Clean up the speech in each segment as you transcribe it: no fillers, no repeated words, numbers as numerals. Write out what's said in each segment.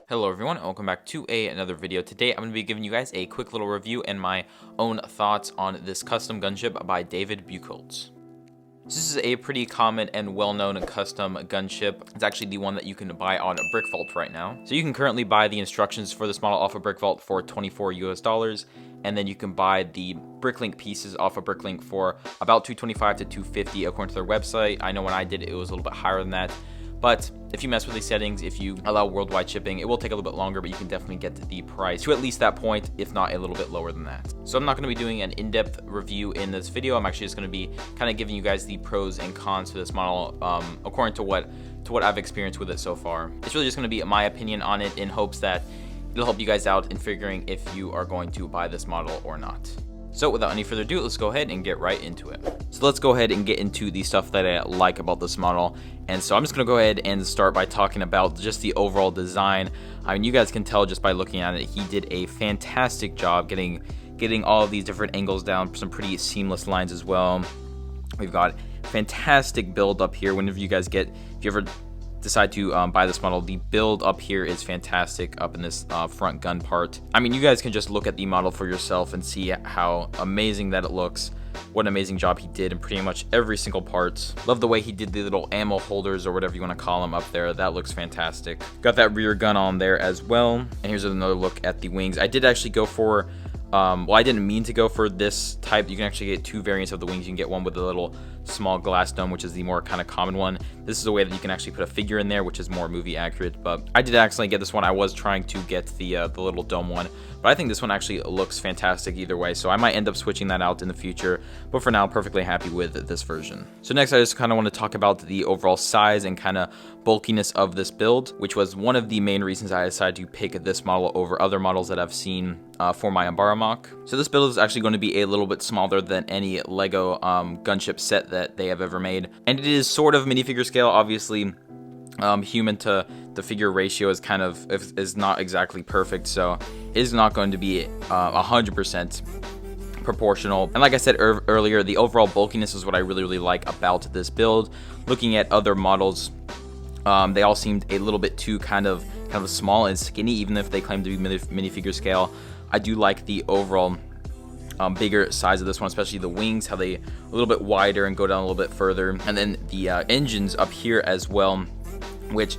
Hello everyone, and welcome back to another video. Today I'm going to be giving you guys a quick little review and my own thoughts on this custom gunship by David Buchholz. This is a pretty common and well-known custom gunship. It's actually the one that you can buy on Brickvault right now. So you can currently buy the instructions for this model off of Brickvault for $24 US, and then you can buy the Bricklink pieces off of Bricklink for about $225 to $250 according to their website. I know when I did it was a little bit higher than that. But if you mess with these settings, if you allow worldwide shipping, it will take a little bit longer, but you can definitely get the price to at least that point, if not a little bit lower than that. So I'm not going to be doing an in-depth review in this video. I'm actually just going to be kind of giving you guys the pros and cons for this model according to what I've experienced with it so far. It's really just going to be my opinion on it in hopes that it'll help you guys out in figuring if you are going to buy this model or not. So without any further ado, let's go ahead and get right into it. So let's go ahead and get into the stuff that I like about this model. And so I'm just going to go ahead and start by talking about just the overall design. I mean, you guys can tell just by looking at it, he did a fantastic job getting all of these different angles down, some pretty seamless lines as well. We've got fantastic build up here. Whenever you guys if you ever decide to buy this model, the build up here is fantastic up in this front gun part. I mean, you guys can just look at the model for yourself and see how amazing that it looks. What an amazing job he did in pretty much every single part. Love the way he did the little ammo holders or whatever you want to call them up there. That looks fantastic. Got that rear gun on there as well. And here's another look at the wings. I did actually go for well, I didn't mean to go for this type. You can actually get two variants of the wings. You can get one with a little small glass dome, which is the more kind of common one. This is a way that you can actually put a figure in there, which is more movie accurate, but I did accidentally get this one. I was trying to get the little dome one, but I think this one actually looks fantastic either way, so I might end up switching that out in the future, but for now, perfectly happy with this version. So next, I just kind of want to talk about the overall size and kind of bulkiness of this build, which was one of the main reasons I decided to pick this model over other models that I've seen for my Ambara mock. So this build is actually going to be a little bit smaller than any Lego gunship set that they have ever made, and it is sort of minifigure scale. Obviously, human to the figure ratio is not exactly perfect, so it is not going to be 100% proportional. And like I said earlier, the overall bulkiness is what I really like about this build. Looking at other models, they all seemed a little bit too kind of small and skinny, even if they claim to be minifigure scale. I do like the overall bigger size of this one, especially the wings, how they a little bit wider and go down a little bit further, and then the engines up here as well, which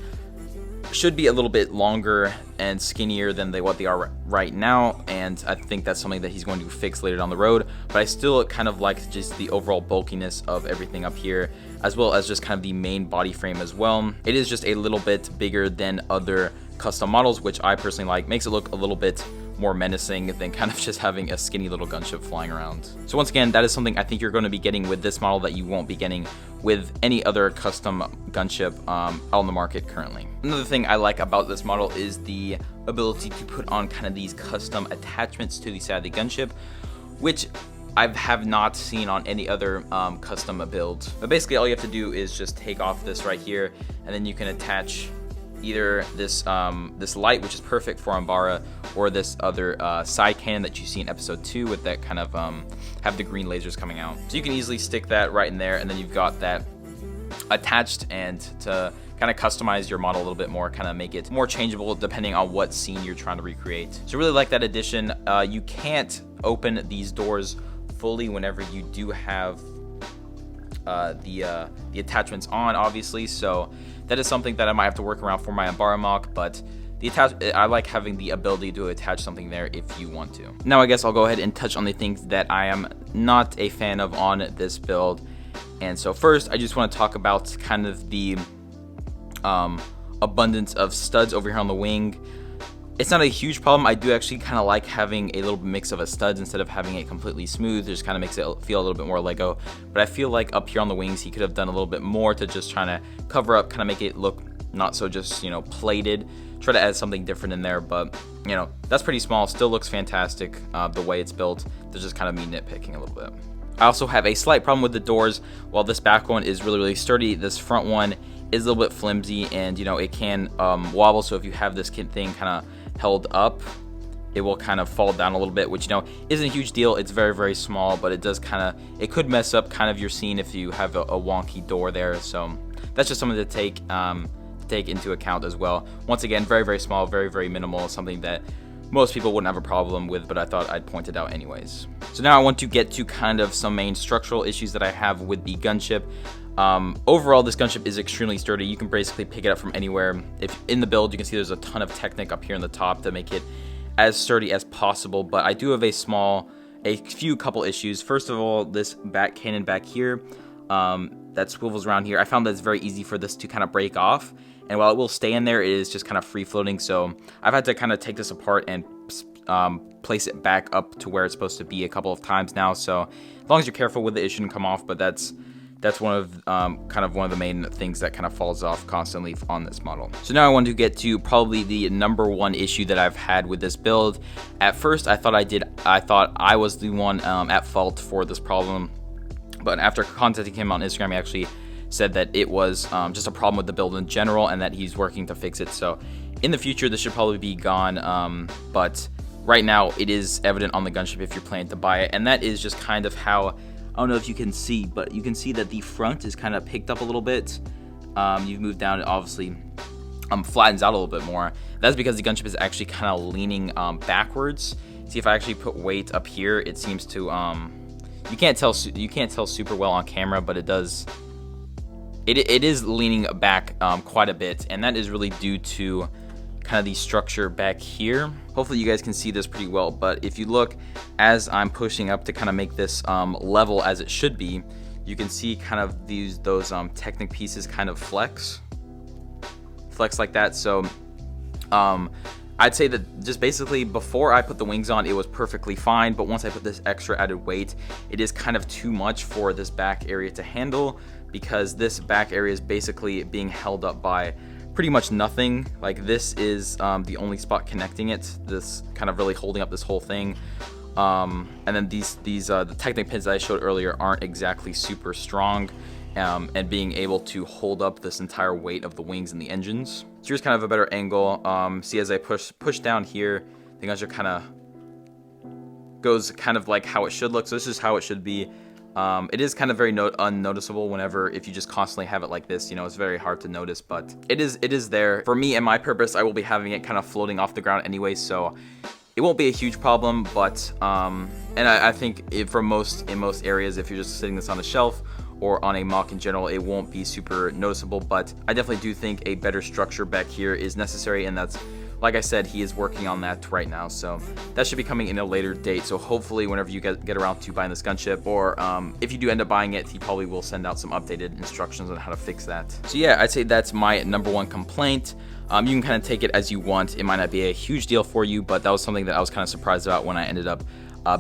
should be a little bit longer and skinnier than what they are right now, and I think that's something that he's going to fix later down the road. But I still kind of like just the overall bulkiness of everything up here, as well as just kind of the main body frame as well. It is just a little bit bigger than other custom models, which I personally like. Makes it look a little bit more menacing than kind of just having a skinny little gunship flying around. So once again, that is something I think you're going to be getting with this model that you won't be getting with any other custom gunship out on the market currently. Another thing I like about this model is the ability to put on kind of these custom attachments to the side of the gunship, which I have not seen on any other custom build. But basically all you have to do is just take off this right here, and then you can attach either this light, which is perfect for Ambara, or this other side cannon that you see in episode 2 with that kind of have the green lasers coming out. So you can easily stick that right in there, and then you've got that attached, and to kind of customize your model a little bit more, kind of make it more changeable depending on what scene you're trying to recreate. So really like that addition. You can't open these doors fully whenever you do have the attachments on, obviously, so that is something that I might have to work around for my Ambara mock, but I like having the ability to attach something there if you want to. Now I guess I'll go ahead and touch on the things that I am not a fan of on this build. And so first, I just want to talk about kind of the abundance of studs over here on the wing. It's not a huge problem. I do actually kind of like having a little mix of studs instead of having it completely smooth. It just kind of makes it feel a little bit more Lego. But I feel like up here on the wings, he could have done a little bit more to just trying to cover up, kind of make it look not so just, plated. Try to add something different in there, but, that's pretty small. Still looks fantastic the way it's built. There's just kind of me nitpicking a little bit. I also have a slight problem with the doors. While this back one is really sturdy, this front one is a little bit flimsy, and, it can wobble. So if you have this thing kind of held up, it will kind of fall down a little bit, which isn't a huge deal. It's very small, but it does it could mess up kind of your scene if you have a wonky door there. So that's just something to take take into account as well. Once again, very, very small, very, very minimal, something that most people wouldn't have a problem with, but I thought I'd point it out anyways. So now I want to get to kind of some main structural issues that I have with the gunship. Overall, this gunship is extremely sturdy. You can basically pick it up from anywhere. If in the build, you can see there's a ton of Technic up here in the top to make it as sturdy as possible, but I do have a few couple issues. First of all, this back cannon back here that swivels around here, I found that it's very easy for this to kind of break off, and while it will stay in there, it is just kind of free floating, so I've had to kind of take this apart and place it back up to where it's supposed to be a couple of times now. So as long as you're careful with it, it shouldn't come off, but that's one of one of the main things that kind of falls off constantly on this model. So now I want to get to probably the #1 issue that I've had with this build. At first, I thought I was the one at fault for this problem, but after contacting him on Instagram, he actually said that it was just a problem with the build in general, and that he's working to fix it. So in the future, this should probably be gone, but right now it is evident on the gunship if you're planning to buy it, and that is just kind of how, I don't know if you can see, but you can see that the front is kind of picked up a little bit. You've moved down, it obviously flattens out a little bit more. That's because the gunship is actually kind of leaning backwards. See, if I actually put weight up here, it seems to you can't tell super well on camera, but it is leaning back quite a bit, and that is really due to kind of the structure back here. Hopefully you guys can see this pretty well, but if you look as I'm pushing up to kind of make this level as it should be, you can see kind of those Technic pieces kind of flex like that. So I'd say that just basically before I put the wings on, it was perfectly fine, but once I put this extra added weight, it is kind of too much for this back area to handle, because this back area is basically being held up by pretty much nothing. Like, this is the only spot connecting it, this kind of really holding up this whole thing. And then the Technic pins that I showed earlier aren't exactly super strong, and being able to hold up this entire weight of the wings and the engines. So here's kind of a better angle. See, as I push down here, the gunship kind of goes kind of like how it should look. So this is how it should be. It is kind of very unnoticeable if you just constantly have it like this. You know, it's very hard to notice, but it is there. For me and my purpose, I will be having it kind of floating off the ground anyway, so it won't be a huge problem. But and I think in most areas, if you're just sitting this on a shelf or on a mock in general, it won't be super noticeable. But I definitely do think a better structure back here is necessary, and that's, like I said, he is working on that right now, so that should be coming in a later date. So hopefully whenever you get around to buying this gunship, or if you do end up buying it, he probably will send out some updated instructions on how to fix that. So yeah, I'd say that's my #1 complaint. You can kind of take it as you want. It might not be a huge deal for you, but that was something that I was kind of surprised about when I ended up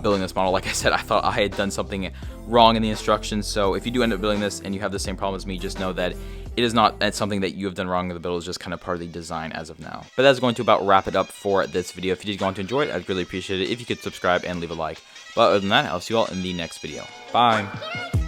building this model. Like I said, I thought I had done something wrong in the instructions. So if you do end up building this and you have the same problem as me, just know that it is not something that you have done wrong in the build. It's just kind of part of the design as of now. But that's going to about wrap it up for this video. If you did go on to enjoy it, I'd really appreciate it if you could subscribe and leave a like. But other than that, I'll see you all in the next video. Bye.